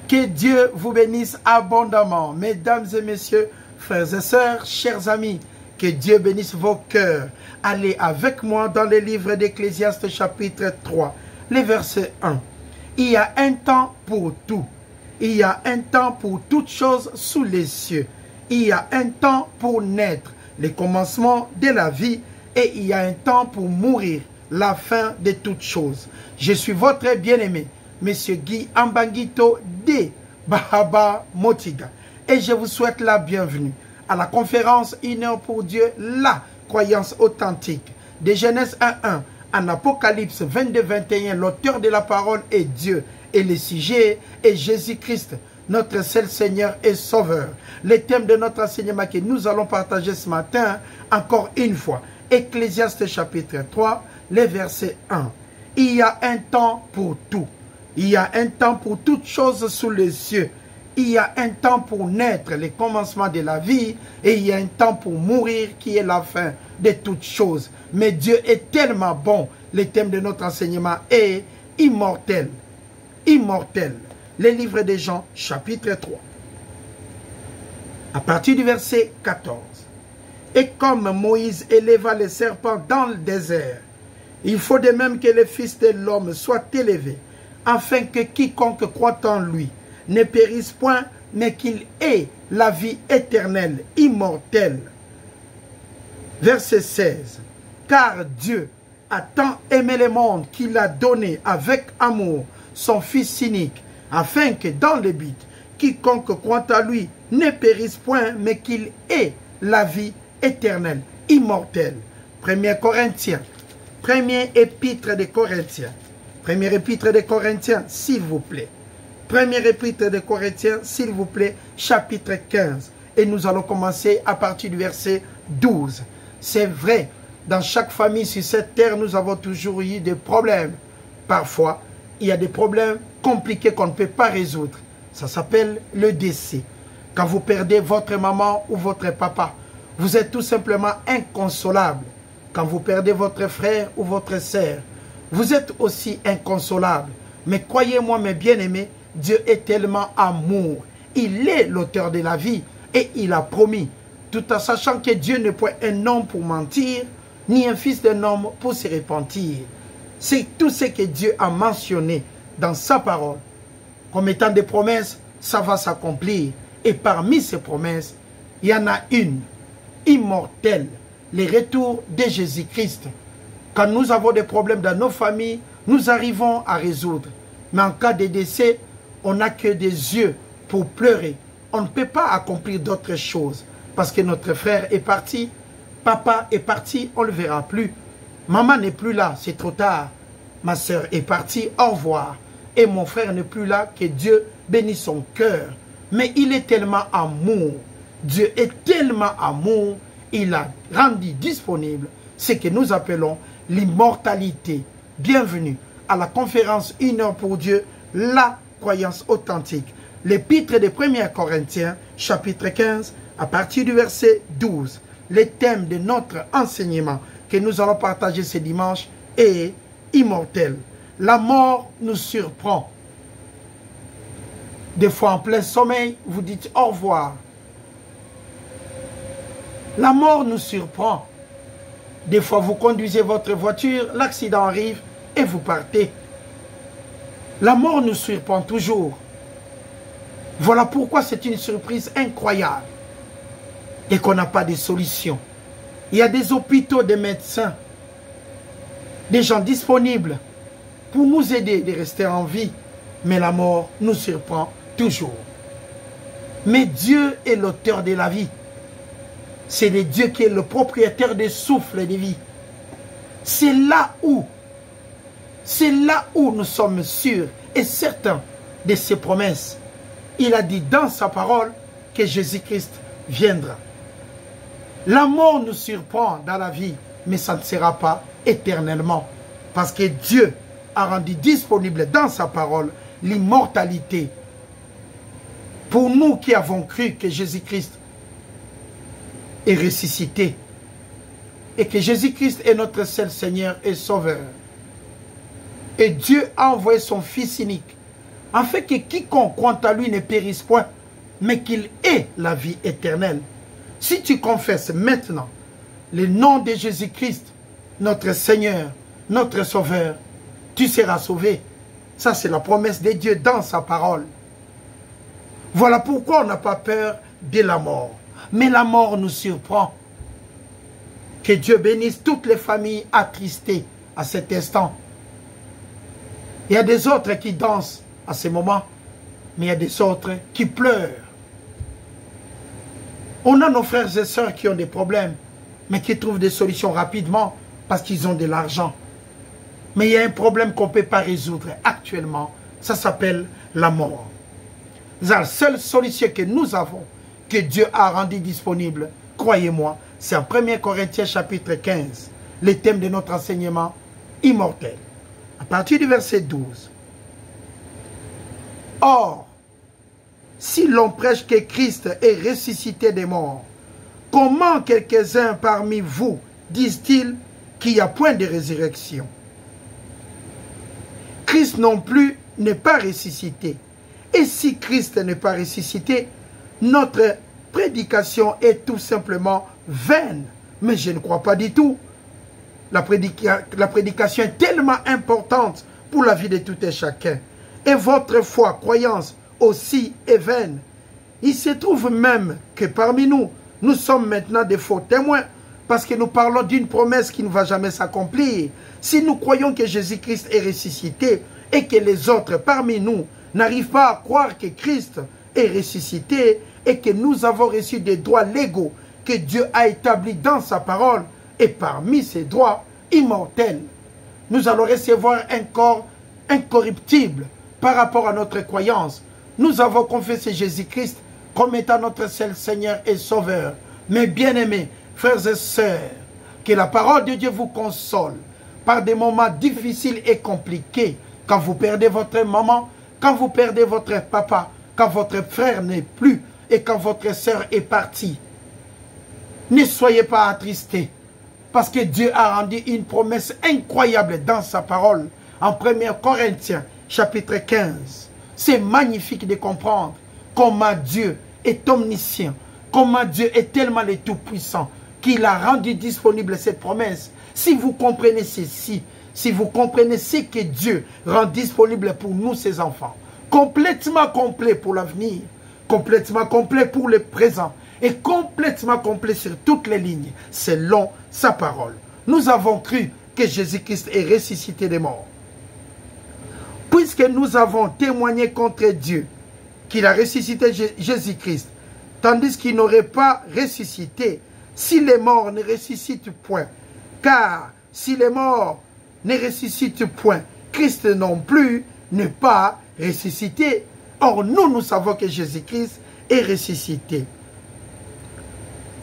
Que Dieu vous bénisse abondamment. Mesdames et messieurs, frères et sœurs, chers amis, que Dieu bénisse vos cœurs. Allez avec moi dans le livre d'Ecclésiaste chapitre 3, le verset 1. Il y a un temps pour tout. Il y a un temps pour toutes choses sous les cieux. Il y a un temps pour naître, le commencement de la vie, et il y a un temps pour mourir, la fin de toutes choses. Je suis votre bien-aimé, Monsieur Guy Ambangito de Bahaba Motiga. Et je vous souhaite la bienvenue à la conférence Une heure pour Dieu, la croyance authentique. De Genèse 1.1 en Apocalypse 22.21, l'auteur de la parole est Dieu. Et le sujet est Jésus-Christ, notre seul Seigneur et Sauveur. Le thème de notre enseignement que nous allons partager ce matin, encore une fois, Ecclésiaste chapitre 3, le verset 1. Il y a un temps pour tout. Il y a un temps pour toutes choses sous les cieux. Il y a un temps pour naître, le commencement de la vie, et il y a un temps pour mourir qui est la fin de toutes choses. Mais Dieu est tellement bon. Le thème de notre enseignement est immortel. Immortel. Le livre de Jean, chapitre 3. À partir du verset 14. Et comme Moïse éleva le serpent dans le désert, il faut de même que le Fils de l'homme soit élevé, afin que quiconque croit en lui ne périsse point, mais qu'il ait la vie éternelle, immortelle. Verset 16. Car Dieu a tant aimé le monde qu'il a donné avec amour son Fils unique, afin que dans le but, quiconque croit à lui ne périsse point, mais qu'il ait la vie éternelle, immortelle. 1 Corinthiens, premier épître des Corinthiens. Premier épître des Corinthiens, s'il vous plaît. Premier épître des Corinthiens, s'il vous plaît, chapitre 15. Et nous allons commencer à partir du verset 12. C'est vrai, dans chaque famille sur cette terre, nous avons toujours eu des problèmes. Parfois, il y a des problèmes compliqués qu'on ne peut pas résoudre. Ça s'appelle le décès. Quand vous perdez votre maman ou votre papa, vous êtes tout simplement inconsolable. Quand vous perdez votre frère ou votre sœur, vous êtes aussi inconsolable. Mais croyez-moi, mes bien-aimés, Dieu est tellement amour. Il est l'auteur de la vie et il a promis, tout en sachant que Dieu n'est point un homme pour mentir, ni un fils d'un homme pour se repentir. C'est tout ce que Dieu a mentionné dans sa parole. Comme étant des promesses, ça va s'accomplir. Et parmi ces promesses, il y en a une, immortelle, le retour de Jésus-Christ. Quand nous avons des problèmes dans nos familles, nous arrivons à résoudre. Mais en cas de décès, on n'a que des yeux pour pleurer. On ne peut pas accomplir d'autres choses. Parce que notre frère est parti, papa est parti, on ne le verra plus. Maman n'est plus là, c'est trop tard. Ma soeur est partie, au revoir. Et mon frère n'est plus là, que Dieu bénisse son cœur. Mais il est tellement amour. Dieu est tellement amour. Il a rendu disponible ce que nous appelons l'immortalité. Bienvenue à la conférence Une heure pour Dieu, la croyance authentique. L'épître des 1 Corinthiens, chapitre 15, à partir du verset 12. Le thème de notre enseignement que nous allons partager ce dimanche est immortel. La mort nous surprend. Des fois en plein sommeil, vous dites au revoir. La mort nous surprend. Des fois vous conduisez votre voiture, l'accident arrive et vous partez. La mort nous surprend toujours. Voilà pourquoi c'est une surprise incroyable et qu'on n'a pas de solution. Il y a des hôpitaux, des médecins, des gens disponibles pour nous aider de rester en vie. Mais la mort nous surprend toujours. Mais Dieu est l'auteur de la vie. C'est le Dieu qui est le propriétaire des souffles de vie. C'est là où nous sommes sûrs et certains de ses promesses. Il a dit dans sa parole que Jésus-Christ viendra. La mort nous surprend dans la vie, mais ça ne sera pas éternellement. Parce que Dieu a rendu disponible dans sa parole l'immortalité. Pour nous qui avons cru que Jésus-Christ est ressuscité et que Jésus-Christ est notre seul Seigneur et Sauveur. Et Dieu a envoyé son Fils unique afin que quiconque croit à lui ne périsse point, mais qu'il ait la vie éternelle. Si tu confesses maintenant le nom de Jésus-Christ, notre Seigneur, notre Sauveur, tu seras sauvé. Ça, c'est la promesse de Dieu dans sa parole. Voilà pourquoi on n'a pas peur de la mort. Mais la mort nous surprend. Que Dieu bénisse toutes les familles attristées à cet instant. Il y a des autres qui dansent à ce moment, mais il y a des autres qui pleurent. On a nos frères et sœurs qui ont des problèmes, mais qui trouvent des solutions rapidement parce qu'ils ont de l'argent. Mais il y a un problème qu'on ne peut pas résoudre actuellement. Ça s'appelle la mort. La seule solution que nous avons, que Dieu a rendu disponible, croyez-moi, c'est en 1 Corinthiens chapitre 15, le thème de notre enseignement immortel. À partir du verset 12. Or, si l'on prêche que Christ est ressuscité des morts, comment quelques-uns parmi vous disent-ils qu'il n'y a point de résurrection? Christ non plus n'est pas ressuscité. Et si Christ n'est pas ressuscité, notre prédication est tout simplement vaine. Mais je ne crois pas du tout. La prédication est tellement importante pour la vie de tout et chacun. Et votre foi, croyance aussi est vaine. Il se trouve même que parmi nous, nous sommes maintenant des faux témoins parce que nous parlons d'une promesse qui ne va jamais s'accomplir. Si nous croyons que Jésus-Christ est ressuscité et que les autres parmi nous n'arrivent pas à croire que Christ est ressuscité et que nous avons reçu des droits légaux que Dieu a établis dans sa parole, et parmi ces droits immortels, nous allons recevoir un corps incorruptible par rapport à notre croyance. Nous avons confessé Jésus-Christ comme étant notre seul Seigneur et Sauveur. Mais bien-aimés, frères et sœurs, que la parole de Dieu vous console par des moments difficiles et compliqués, quand vous perdez votre maman, quand vous perdez votre papa, quand votre frère n'est plus et quand votre sœur est partie. Ne soyez pas attristés, parce que Dieu a rendu une promesse incroyable dans sa parole, en 1 Corinthiens, chapitre 15. C'est magnifique de comprendre comment Dieu est omniscient, comment Dieu est tellement le Tout-Puissant, qu'il a rendu disponible cette promesse. Si vous comprenez ceci, si vous comprenez ce que Dieu rend disponible pour nous, ses enfants, complètement complet pour l'avenir, complètement complet pour le présent, et complètement complet sur toutes les lignes, selon sa parole. Nous avons cru que Jésus-Christ est ressuscité des morts. Puisque nous avons témoigné contre Dieu qu'il a ressuscité Jésus-Christ, tandis qu'il n'aurait pas ressuscité, si les morts ne ressuscitent point, car si les morts ne ressuscitent point, Christ non plus n'est pas ressuscité. Or, nous savons que Jésus-Christ est ressuscité.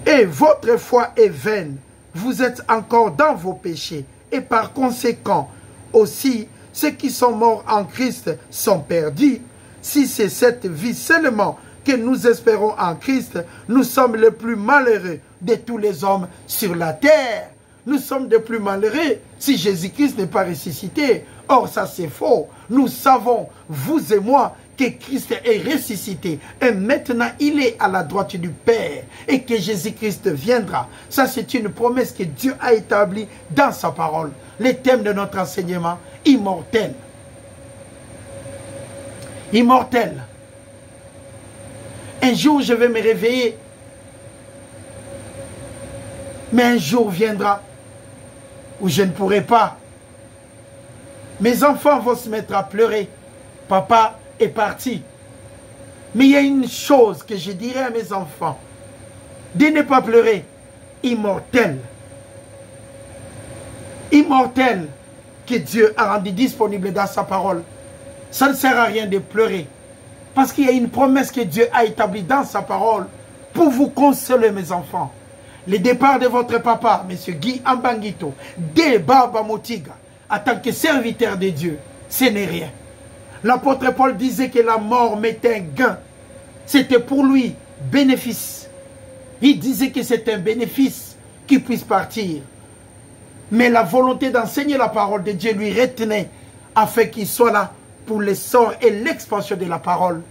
Et votre foi est vaine. Vous êtes encore dans vos péchés. Et par conséquent, aussi, ceux qui sont morts en Christ sont perdus. Si c'est cette vie seulement que nous espérons en Christ, nous sommes les plus malheureux de tous les hommes sur la terre. Nous sommes les plus malheureux si Jésus-Christ n'est pas ressuscité. Or, ça c'est faux. Nous savons, vous et moi, que Christ est ressuscité et maintenant il est à la droite du Père et que Jésus-Christ viendra. Ça, c'est une promesse que Dieu a établie dans sa parole. Le thème de notre enseignement, immortel. Immortel. Un jour, je vais me réveiller. Mais un jour viendra où je ne pourrai pas. Mes enfants vont se mettre à pleurer. Papa est parti. Mais il y a une chose que je dirais à mes enfants. De ne pas pleurer. Immortel. Immortel que Dieu a rendu disponible dans sa parole. Ça ne sert à rien de pleurer. Parce qu'il y a une promesse que Dieu a établie dans sa parole pour vous consoler, mes enfants. Le départ de votre papa, M. Guy Ambangito, de Baba Motiga, en tant que serviteur de Dieu, ce n'est rien. L'apôtre Paul disait que la mort mettait un gain. C'était pour lui bénéfice. Il disait que c'est un bénéfice qu'il puisse partir. Mais la volonté d'enseigner la parole de Dieu lui retenait afin qu'il soit là pour l'essor et l'expansion de la parole.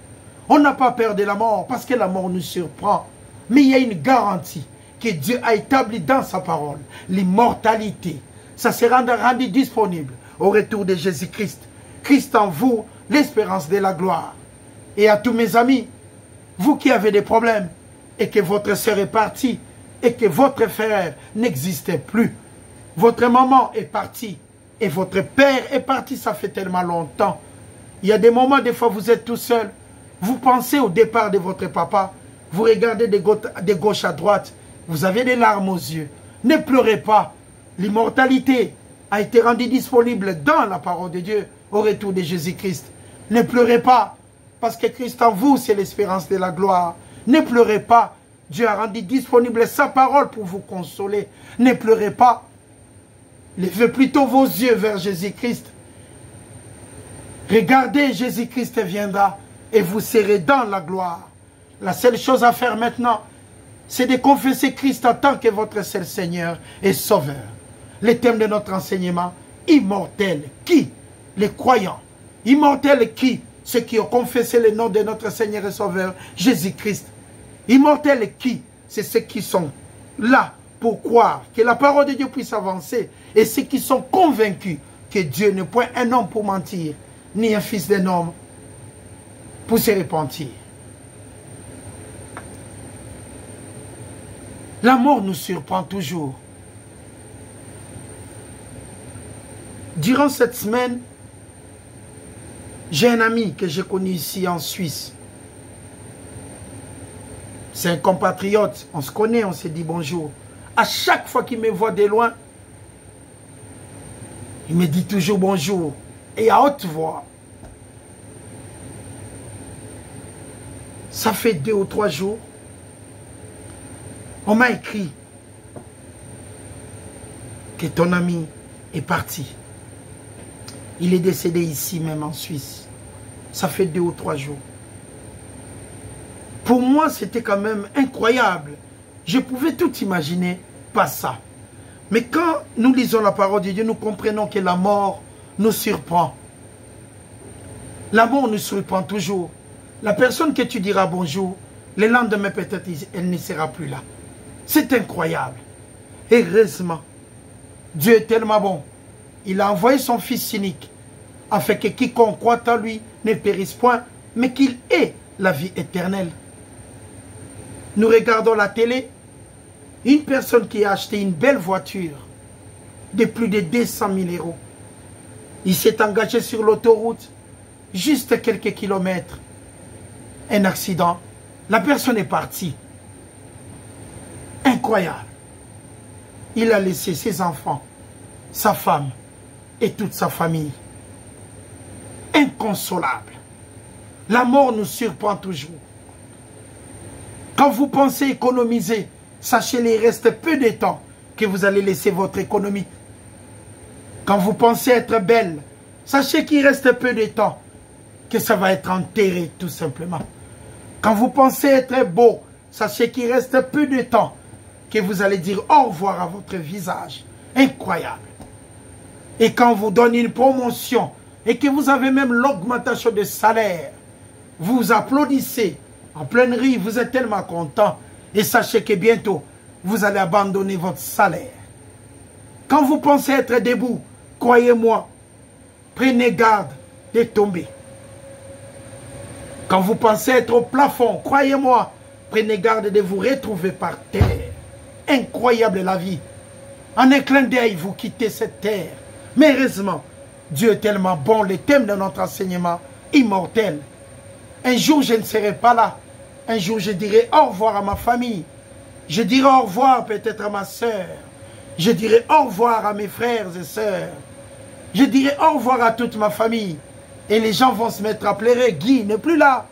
On n'a pas peur de la mort parce que la mort nous surprend. Mais il y a une garantie que Dieu a établie dans sa parole. L'immortalité. Ça sera rendu disponible au retour de Jésus-Christ. Christ en vous, l'espérance de la gloire. Et à tous mes amis, vous qui avez des problèmes et que votre sœur est partie et que votre frère n'existait plus, votre maman est partie et votre père est parti, ça fait tellement longtemps. Il y a des moments, des fois vous êtes tout seul, vous pensez au départ de votre papa, vous regardez de gauche à droite, vous avez des larmes aux yeux. Ne pleurez pas, l'immortalité a été rendue disponible dans la parole de Dieu au retour de Jésus-Christ. Ne pleurez pas, parce que Christ en vous, c'est l'espérance de la gloire. Ne pleurez pas, Dieu a rendu disponible sa parole pour vous consoler. Ne pleurez pas, levez plutôt vos yeux vers Jésus-Christ. Regardez, Jésus-Christ viendra et vous serez dans la gloire. La seule chose à faire maintenant, c'est de confesser Christ en tant que votre seul Seigneur et Sauveur. Le thème de notre enseignement, immortel, qui? Les croyants. Immortel, qui? Ceux qui ont confessé le nom de notre Seigneur et Sauveur, Jésus-Christ. Immortel, qui? C'est ceux qui sont là pour croire que la parole de Dieu puisse avancer et ceux qui sont convaincus que Dieu n'est point un homme pour mentir, ni un fils d'un homme pour se repentir. La mort nous surprend toujours. Durant cette semaine, j'ai un ami que j'ai connu ici en Suisse. C'est un compatriote, on se connaît, on se dit bonjour. À chaque fois qu'il me voit de loin, il me dit toujours bonjour et à haute voix. Ça fait 2 ou 3 jours, on m'a écrit que ton ami est parti. Il est décédé ici même en Suisse. Ça fait 2 ou 3 jours. Pour moi, c'était quand même incroyable. Je pouvais tout imaginer, pas ça. Mais quand nous lisons la parole de Dieu, nous comprenons que la mort nous surprend. La mort nous surprend toujours. La personne que tu diras bonjour, le lendemain peut-être elle ne sera plus là. C'est incroyable. Heureusement, Dieu est tellement bon. Il a envoyé son Fils unique afin que quiconque croit en lui ne périsse point, mais qu'il ait la vie éternelle. Nous regardons la télé, une personne qui a acheté une belle voiture de plus de 200 000 euros. Il s'est engagé sur l'autoroute, juste quelques kilomètres. Un accident, la personne est partie. Incroyable. Il a laissé ses enfants, sa femme et toute sa famille. Inconsolable. La mort nous surprend toujours. Quand vous pensez économiser, sachez-le, il reste peu de temps que vous allez laisser votre économie. Quand vous pensez être belle, sachez qu'il reste peu de temps que ça va être enterré tout simplement. Quand vous pensez être beau, sachez qu'il reste peu de temps que vous allez dire au revoir à votre visage. Incroyable. Et quand on vous donne une promotion et que vous avez même l'augmentation de salaire, vous applaudissez en pleine rue, vous êtes tellement content et sachez que bientôt, vous allez abandonner votre salaire. Quand vous pensez être debout, croyez-moi, prenez garde de tomber. Quand vous pensez être au plafond, croyez-moi, prenez garde de vous retrouver par terre. Incroyable la vie. En un clin d'œil, vous quittez cette terre. Mais heureusement, Dieu est tellement bon, le thème de notre enseignement, immortel. Un jour, je ne serai pas là. Un jour, je dirai au revoir à ma famille. Je dirai au revoir peut-être à ma soeur. Je dirai au revoir à mes frères et sœurs. Je dirai au revoir à toute ma famille. Et les gens vont se mettre à pleurer. Guy n'est plus là.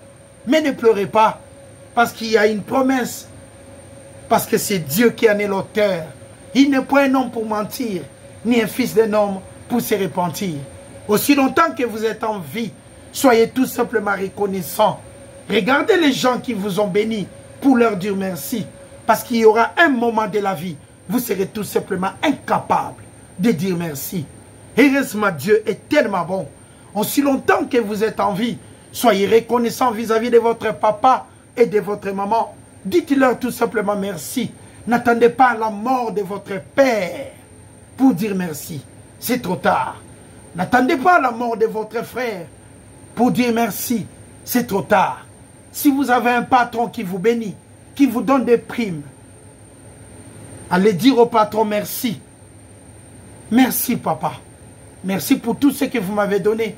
Mais ne pleurez pas. Parce qu'il y a une promesse. Parce que c'est Dieu qui en est l'auteur. Il n'est pas un homme pour mentir. Ni un fils d'un homme pour se repentir. Aussi longtemps que vous êtes en vie, soyez tout simplement reconnaissants. Regardez les gens qui vous ont bénis pour leur dire merci. Parce qu'il y aura un moment de la vie, vous serez tout simplement incapable de dire merci. Heureusement, Dieu est tellement bon. aussi longtemps que vous êtes en vie, soyez reconnaissants vis-à-vis de votre papa et de votre maman. Dites-leur tout simplement merci. N'attendez pas la mort de votre père pour dire merci. C'est trop tard. N'attendez pas la mort de votre frère pour dire merci. C'est trop tard. Si vous avez un patron qui vous bénit, qui vous donne des primes, allez dire au patron merci. Merci papa. Merci pour tout ce que vous m'avez donné.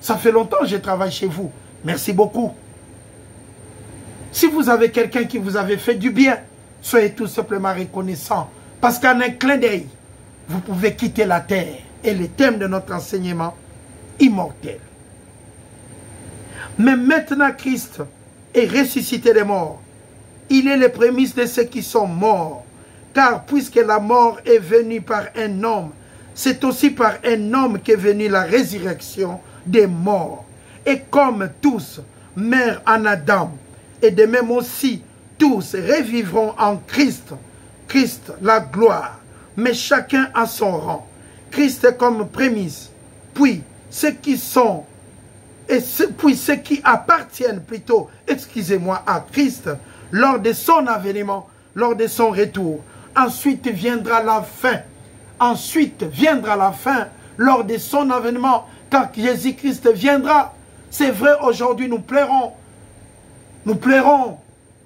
Ça fait longtemps que je travaille chez vous. Merci beaucoup. Si vous avez quelqu'un qui vous avait fait du bien, soyez tout simplement reconnaissant. Parce qu'en un clin d'œil, vous pouvez quitter la terre. Et le thème de notre enseignement, immortel. Mais maintenant Christ est ressuscité des morts. Il est le prémisse de ceux qui sont morts. Car puisque la mort est venue par un homme, c'est aussi par un homme qu'est venue la résurrection des morts. Et comme tous meurent en Adam, et de même aussi tous revivront en Christ. Christ, la gloire, mais chacun à son rang. Christ comme prémisse, puis ceux qui sont, puis ceux qui appartiennent plutôt, excusez-moi, à Christ, lors de son avènement, lors de son retour. Ensuite viendra la fin. Ensuite viendra la fin, lors de son avènement, quand Jésus-Christ viendra. C'est vrai, aujourd'hui nous pleurons. Nous pleurons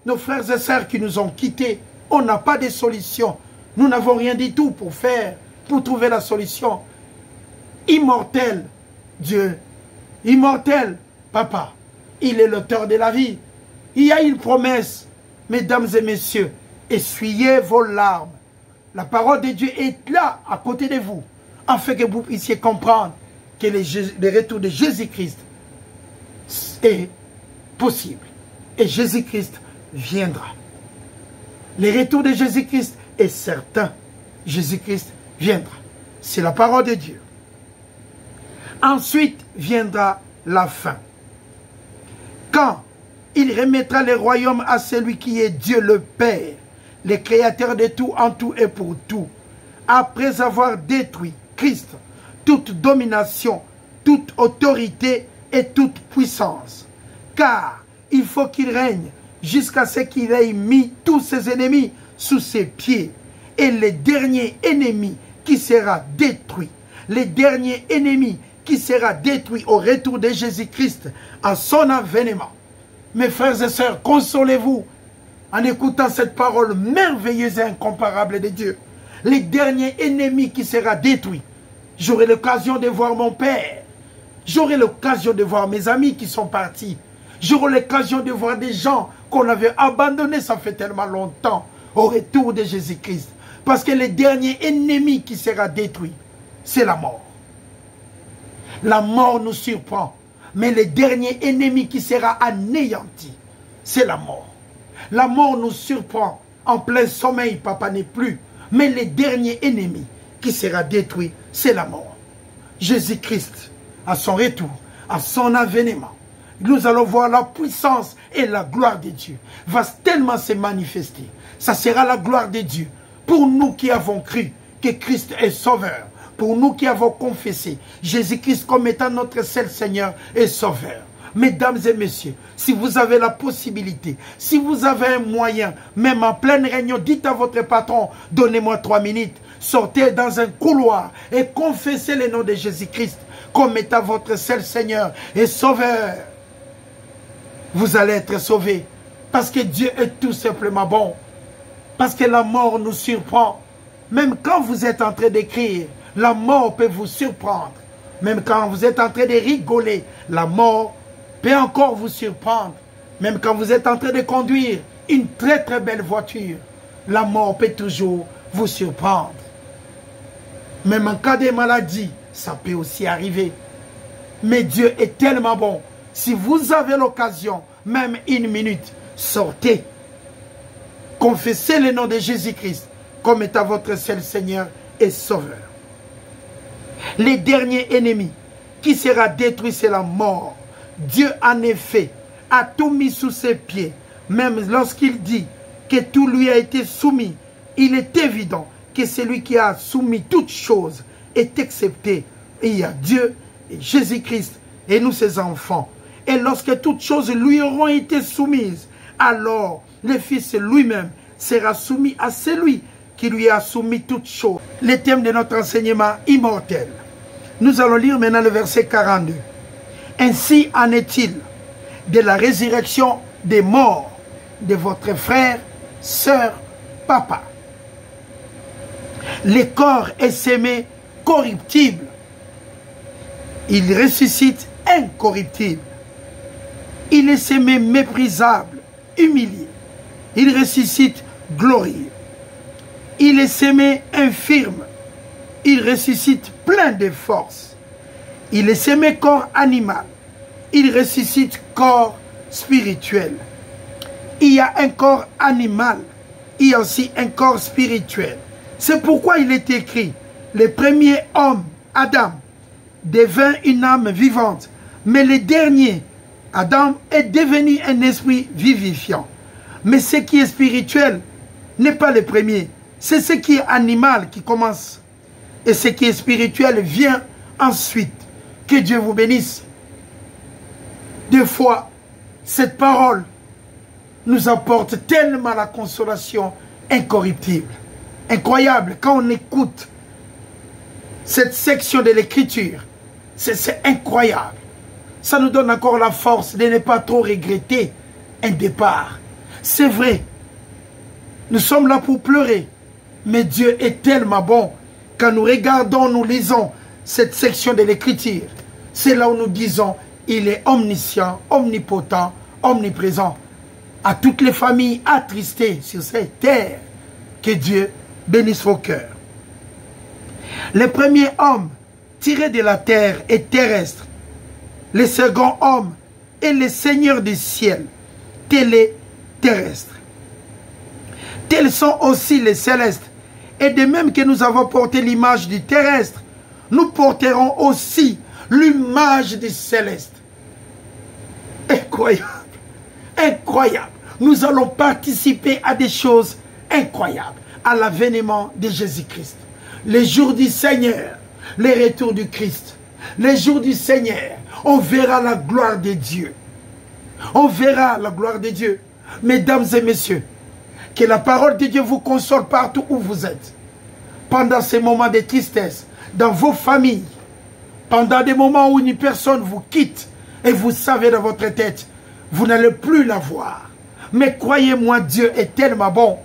nos frères et sœurs qui nous ont quittés. On n'a pas de solution. Nous n'avons rien du tout pour faire, pour trouver la solution. Immortel, Dieu. Immortel, Papa. Il est l'auteur de la vie. Il y a une promesse, mesdames et messieurs. Essuyez vos larmes. La parole de Dieu est là, à côté de vous, afin que vous puissiez comprendre que le retour de Jésus-Christ est possible. Et Jésus-Christ viendra. Le retour de Jésus-Christ est certain. Jésus-Christ viendra. C'est la parole de Dieu. Ensuite viendra la fin. Quand il remettra le royaume à celui qui est Dieu le Père, le créateur de tout, en tout et pour tout, après avoir détruit Christ, toute domination, toute autorité et toute puissance. Car il faut qu'il règne jusqu'à ce qu'il ait mis tous ses ennemis sous ses pieds. Et le dernier ennemi qui sera détruit, le dernier ennemi qui sera détruit au retour de Jésus-Christ à son avènement. Mes frères et sœurs, consolez-vous en écoutant cette parole merveilleuse et incomparable de Dieu. Le dernier ennemi qui sera détruit. J'aurai l'occasion de voir mon Père. J'aurai l'occasion de voir mes amis qui sont partis. J'aurai l'occasion de voir des gens qu'on avait abandonnés, ça fait tellement longtemps, au retour de Jésus-Christ. Parce que le dernier ennemi qui sera détruit, c'est la mort. La mort nous surprend. Mais le dernier ennemi qui sera anéanti, c'est la mort. La mort nous surprend. En plein sommeil, papa n'est plus. Mais le dernier ennemi qui sera détruit, c'est la mort. Jésus-Christ, à son retour, à son avènement, nous allons voir la puissance et la gloire de Dieu va tellement se manifester. Ça sera la gloire de Dieu pour nous qui avons cru que Christ est sauveur. Pour nous qui avons confessé Jésus-Christ comme étant notre seul Seigneur et Sauveur. Mesdames et messieurs, si vous avez la possibilité, si vous avez un moyen, même en pleine réunion, dites à votre patron, donnez-moi 3 minutes, sortez dans un couloir et confessez le nom de Jésus-Christ comme étant votre seul Seigneur et Sauveur. Vous allez être sauvés parce que Dieu est tout simplement bon. Parce que la mort nous surprend. Même quand vous êtes en train d'écrire, la mort peut vous surprendre. Même quand vous êtes en train de rigoler, la mort peut encore vous surprendre. Même quand vous êtes en train de conduire une très très belle voiture, la mort peut toujours vous surprendre. Même en cas de maladie, ça peut aussi arriver. Mais Dieu est tellement bon. Si vous avez l'occasion, même 1 minute, sortez. Confessez le nom de Jésus-Christ comme étant votre seul Seigneur et Sauveur. Le dernier ennemi qui sera détruit, c'est la mort. Dieu, en effet, a tout mis sous ses pieds. Même lorsqu'il dit que tout lui a été soumis, il est évident que celui qui a soumis toutes choses est accepté. Et il y a Dieu et Jésus-Christ et nous ses enfants. Et lorsque toutes choses lui auront été soumises, alors le Fils lui-même sera soumis à celui qui lui a soumis toutes choses. Le thème de notre enseignement immortel. Nous allons lire maintenant le verset 42. Ainsi en est-il de la résurrection des morts de votre frère, sœur, papa. Le corps est sémé corruptible. Il ressuscite incorruptible. Il est sémé méprisable, humilié. Il ressuscite glorieux. Il est sémé infirme. Il ressuscite plein de force. Il est sémé corps animal. Il ressuscite corps spirituel. Il y a un corps animal. Il y a aussi un corps spirituel. C'est pourquoi il est écrit, le premier homme, Adam, devint une âme vivante. Mais le dernier, Adam, est devenu un esprit vivifiant. Mais ce qui est spirituel n'est pas le premier. C'est ce qui est animal qui commence. Et ce qui est spirituel vient ensuite. Que Dieu vous bénisse. Des fois, cette parole nous apporte tellement la consolation incorruptible. Incroyable, quand on écoute cette section de l'écriture, c'est incroyable. Ça nous donne encore la force de ne pas trop regretter un départ. C'est vrai, nous sommes là pour pleurer, mais Dieu est tellement bon. Quand nous regardons, nous lisons cette section de l'écriture, c'est là où nous disons, il est omniscient, omnipotent, omniprésent. À toutes les familles attristées sur cette terre, que Dieu bénisse vos cœurs. Le premier homme tiré de la terre est terrestre. Le second homme est le Seigneur du ciel. Tel est terrestre. Tels sont aussi les célestes. Et de même que nous avons porté l'image du terrestre, nous porterons aussi l'image du céleste. Incroyable. Incroyable. Nous allons participer à des choses incroyables, à l'avènement de Jésus-Christ. Les jours du Seigneur, le retour du Christ. Les jours du Seigneur, on verra la gloire de Dieu. On verra la gloire de Dieu. Mesdames et messieurs, que la parole de Dieu vous console partout où vous êtes. Pendant ces moments de tristesse, dans vos familles, pendant des moments où une personne vous quitte et vous savez dans votre tête, vous n'allez plus la voir. Mais croyez-moi, Dieu est tellement bon.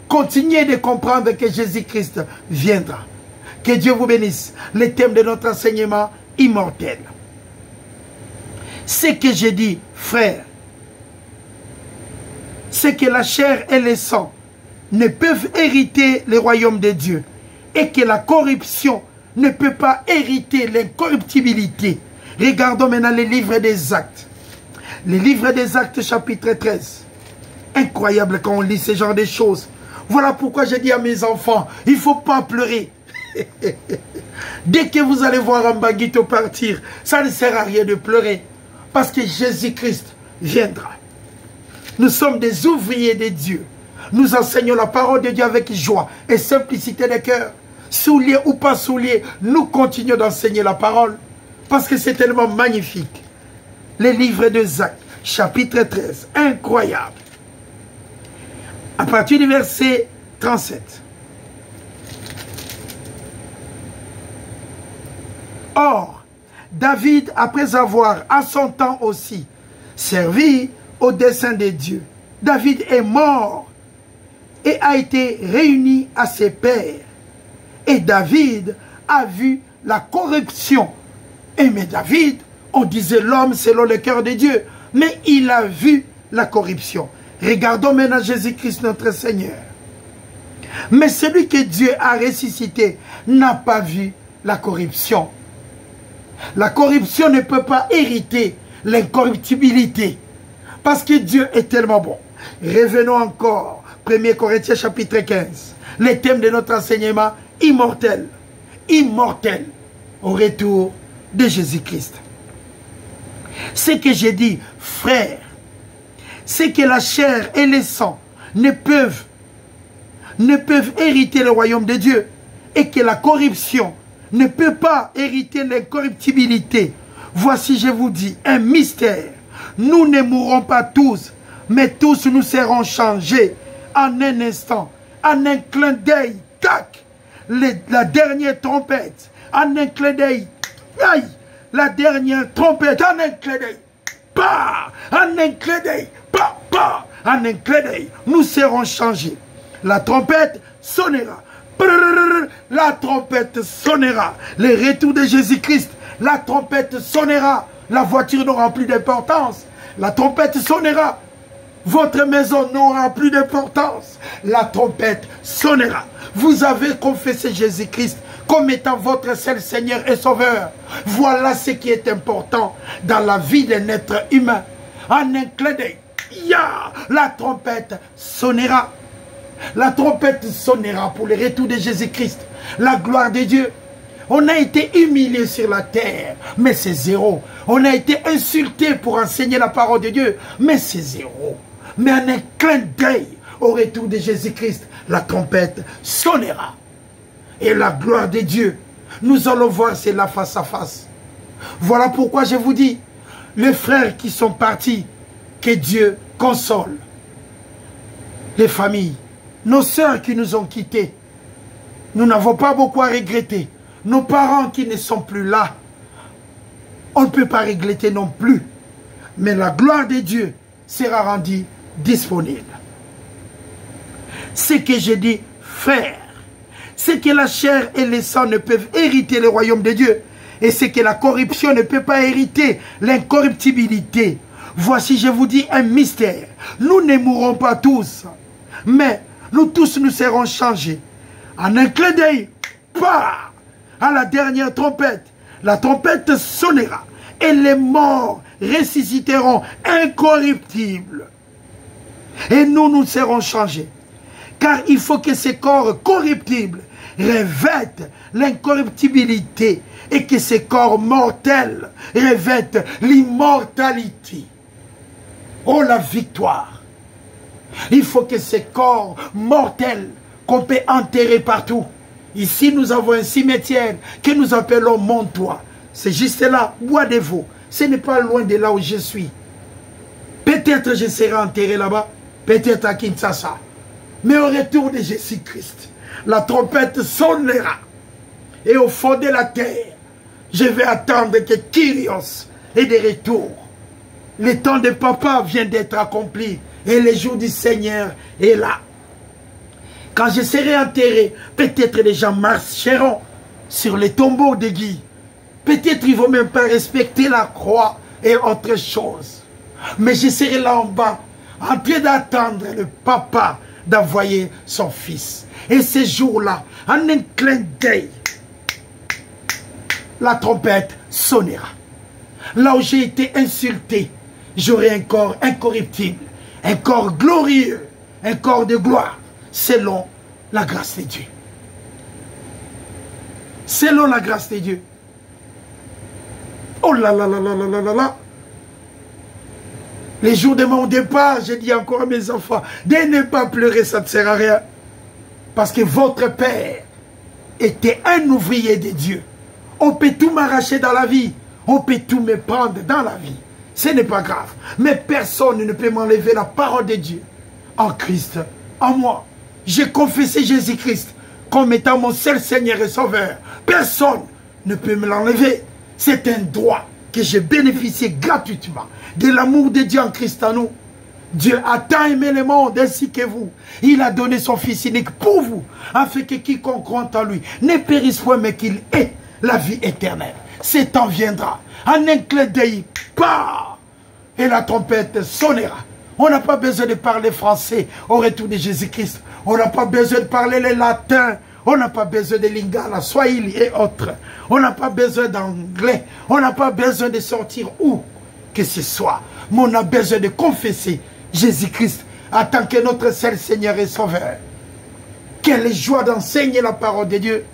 Continuez de comprendre que Jésus-Christ viendra. Que Dieu vous bénisse. Le thème de notre enseignement immortel. Ce que j'ai dit, frère, c'est que la chair et le sang ne peuvent hériter le royaume de Dieu. Et que la corruption ne peut pas hériter l'incorruptibilité. Regardons maintenant les livres des Actes. Les livres des Actes chapitre 13. Incroyable quand on lit ce genre de choses. Voilà pourquoi j'ai dit à mes enfants, il ne faut pas pleurer. Dès que vous allez voir un baguito partir, ça ne sert à rien de pleurer. Parce que Jésus-Christ viendra. Nous sommes des ouvriers de Dieu. Nous enseignons la parole de Dieu avec joie et simplicité de cœur. Souliers ou pas souliers, nous continuons d'enseigner la parole. Parce que c'est tellement magnifique. Les livres des Actes, chapitre 13, incroyable. À partir du verset 37. Or, David, après avoir à son temps aussi servi au dessein de Dieu, David est mort et a été réuni à ses pères. Et David a vu la corruption. Et mais David, on disait l'homme selon le cœur de Dieu, mais il a vu la corruption. Regardons maintenant Jésus-Christ notre Seigneur. Mais celui que Dieu a ressuscité n'a pas vu la corruption. La corruption ne peut pas hériter l'incorruptibilité. Parce que Dieu est tellement bon. Revenons encore. 1 Corinthiens chapitre 15. Le thème de notre enseignement, immortel. Immortel. Au retour de Jésus-Christ. Ce que j'ai dit, frère, c'est que la chair et le sang ne peuvent hériter le royaume de Dieu. Et que la corruption ne peut pas hériter l'incorruptibilité. Voici, je vous dis, un mystère. Nous ne mourrons pas tous, mais tous nous serons changés en un instant, en un clin d'œil. Tac! La dernière trompette, en un clin d'œil. Aïe! La dernière trompette, en un clin d'œil. Bah! En un clin d'œil. Bah! Bah! En un clin d'œil. Nous serons changés. La trompette sonnera. La trompette sonnera. Le retour de Jésus-Christ. La trompette sonnera. La voiture n'aura plus d'importance. La trompette sonnera. Votre maison n'aura plus d'importance. La trompette sonnera. Vous avez confessé Jésus-Christ comme étant votre seul Seigneur et Sauveur. Voilà ce qui est important dans la vie d'un être humain. En un clin d'œil, la trompette sonnera. La trompette sonnera pour le retour de Jésus-Christ. La gloire de Dieu. On a été humilié sur la terre, mais c'est zéro. On a été insulté pour enseigner la parole de Dieu, mais c'est zéro. Mais en un clin d'œil, au retour de Jésus-Christ, la trompette sonnera. Et la gloire de Dieu, nous allons voir cela face à face. Voilà pourquoi je vous dis, les frères qui sont partis, que Dieu console. Les familles, nos sœurs qui nous ont quittés, nous n'avons pas beaucoup à regretter. Nos parents qui ne sont plus là, on ne peut pas regretter non plus. Mais la gloire de Dieu sera rendue disponible. Ce que je dis, frère, c'est que la chair et le sang ne peuvent hériter le royaume de Dieu. Et c'est que la corruption ne peut pas hériter l'incorruptibilité. Voici, je vous dis, un mystère. Nous ne mourrons pas tous, mais nous tous nous serons changés. En un clin d'œil, à la dernière trompette, la trompette sonnera et les morts ressusciteront incorruptibles. Et nous serons changés. Car il faut que ces corps corruptibles revêtent l'incorruptibilité et que ces corps mortels revêtent l'immortalité. Oh, la victoire! Il faut que ces corps mortels qu'on peut enterrer partout. Ici, nous avons un cimetière que nous appelons Montois. C'est juste là, Bois des Vaux. Ce n'est pas loin de là où je suis. Peut-être je serai enterré là-bas, peut-être à Kinshasa. Mais au retour de Jésus-Christ, la trompette sonnera. Et au fond de la terre, je vais attendre que Kyrios est de retour. Le temps de papa vient d'être accompli. Et le jour du Seigneur est là. Quand je serai enterré, peut-être les gens marcheront sur les tombeaux de Guy. Peut-être ils ne vont même pas respecter la croix et autre chose. Mais je serai là en bas, en train d'attendre le papa d'envoyer son fils. Et ce jour-là, en un clin d'œil, la trompette sonnera. Là où j'ai été insulté, j'aurai un corps incorruptible, un corps glorieux, un corps de gloire, selon la grâce de Dieu. Selon la grâce de Dieu. Oh là là là là là là là là. Les jours de mon départ, j'ai dit encore à mes enfants, de ne pas pleurer, ça ne sert à rien. Parce que votre père était un ouvrier de Dieu. On peut tout m'arracher dans la vie. On peut tout me prendre dans la vie. Ce n'est pas grave. Mais personne ne peut m'enlever la parole de Dieu. En Christ, en moi. J'ai confessé Jésus-Christ comme étant mon seul Seigneur et Sauveur. Personne ne peut me l'enlever. C'est un droit que j'ai bénéficié gratuitement de l'amour de Dieu en Christ en nous. Dieu a tant aimé le monde ainsi que vous. Il a donné son Fils unique pour vous, afin que quiconque croit en lui ne périsse point, mais qu'il ait la vie éternelle. Ce temps viendra. En un clin d'œil, et la trompette sonnera. On n'a pas besoin de parler français au retour de Jésus-Christ. On n'a pas besoin de parler le latin. On n'a pas besoin de lingala, swahili et autres. On n'a pas besoin d'anglais. On n'a pas besoin de sortir où que ce soit. Mais on a besoin de confesser Jésus-Christ en tant que notre seul Seigneur et Sauveur. Quelle joie d'enseigner la parole de Dieu.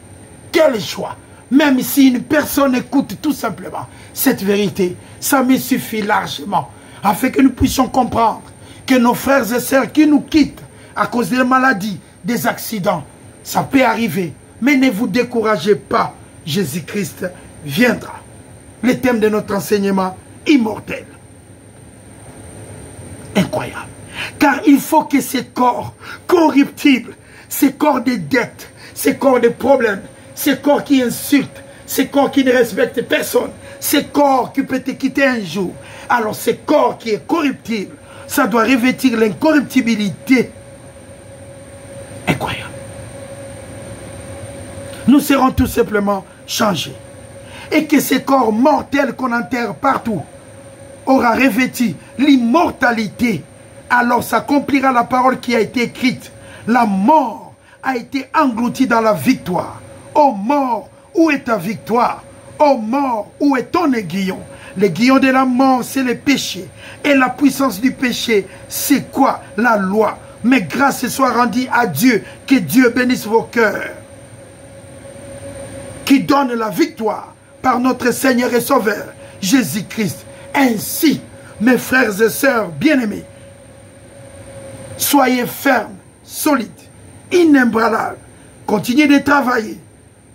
Quelle joie. Même si une personne écoute tout simplement cette vérité, ça me suffit largement. Afin que nous puissions comprendre que nos frères et sœurs qui nous quittent à cause des maladies, des accidents, ça peut arriver. Mais ne vous découragez pas, Jésus-Christ viendra. le thème de notre enseignement, immortel. Incroyable. Car il faut que ces corps corruptibles, ces corps de dettes, ces corps de problèmes, ces corps qui insultent, ces corps qui ne respectent personne, ces corps qui peuvent te quitter un jour. Alors ce corps qui est corruptible, ça doit revêtir l'incorruptibilité. Incroyable. Nous serons tout simplement changés. Et que ces corps mortels qu'on enterre partout aura revêti l'immortalité. Alors s'accomplira la parole qui a été écrite. La mort a été engloutie dans la victoire. Ô mort, où est ta victoire? Ô mort, où est ton aiguillon? L'aiguillon de la mort, c'est le péché. Et la puissance du péché, c'est quoi? La loi. Mais grâce soit rendue à Dieu. Que Dieu bénisse vos cœurs. Qui donne la victoire par notre Seigneur et Sauveur, Jésus-Christ. Ainsi, mes frères et sœurs bien-aimés, soyez fermes, solides, inébranlables. Continuez de travailler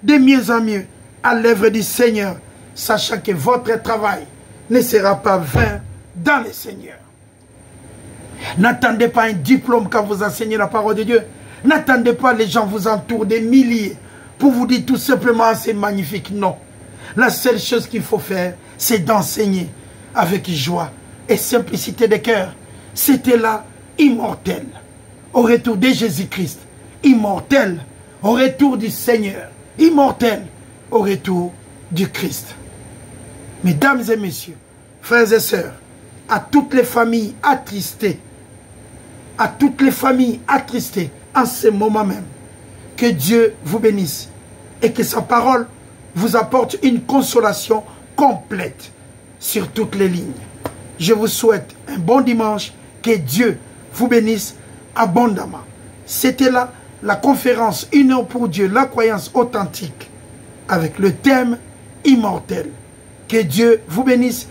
de mieux en mieux à l'œuvre du Seigneur, sachant que votre travail ne sera pas vain dans le Seigneur. N'attendez pas un diplôme quand vous enseignez la parole de Dieu. N'attendez pas les gens vous entourent des milliers pour vous dire tout simplement c'est magnifique. Non. La seule chose qu'il faut faire, c'est d'enseigner avec joie et simplicité de cœur. C'était là immortel. Au retour de Jésus-Christ, immortel. Au retour du Seigneur, immortel. Au retour du Christ. Mesdames et messieurs, frères et sœurs, à toutes les familles attristées, à toutes les familles attristées en ce moment même, que Dieu vous bénisse et que sa parole vous apporte une consolation complète sur toutes les lignes. Je vous souhaite un bon dimanche, que Dieu vous bénisse abondamment. C'était là la conférence Une heure pour Dieu, la croyance authentique, avec le thème immortel. Que Dieu vous bénisse.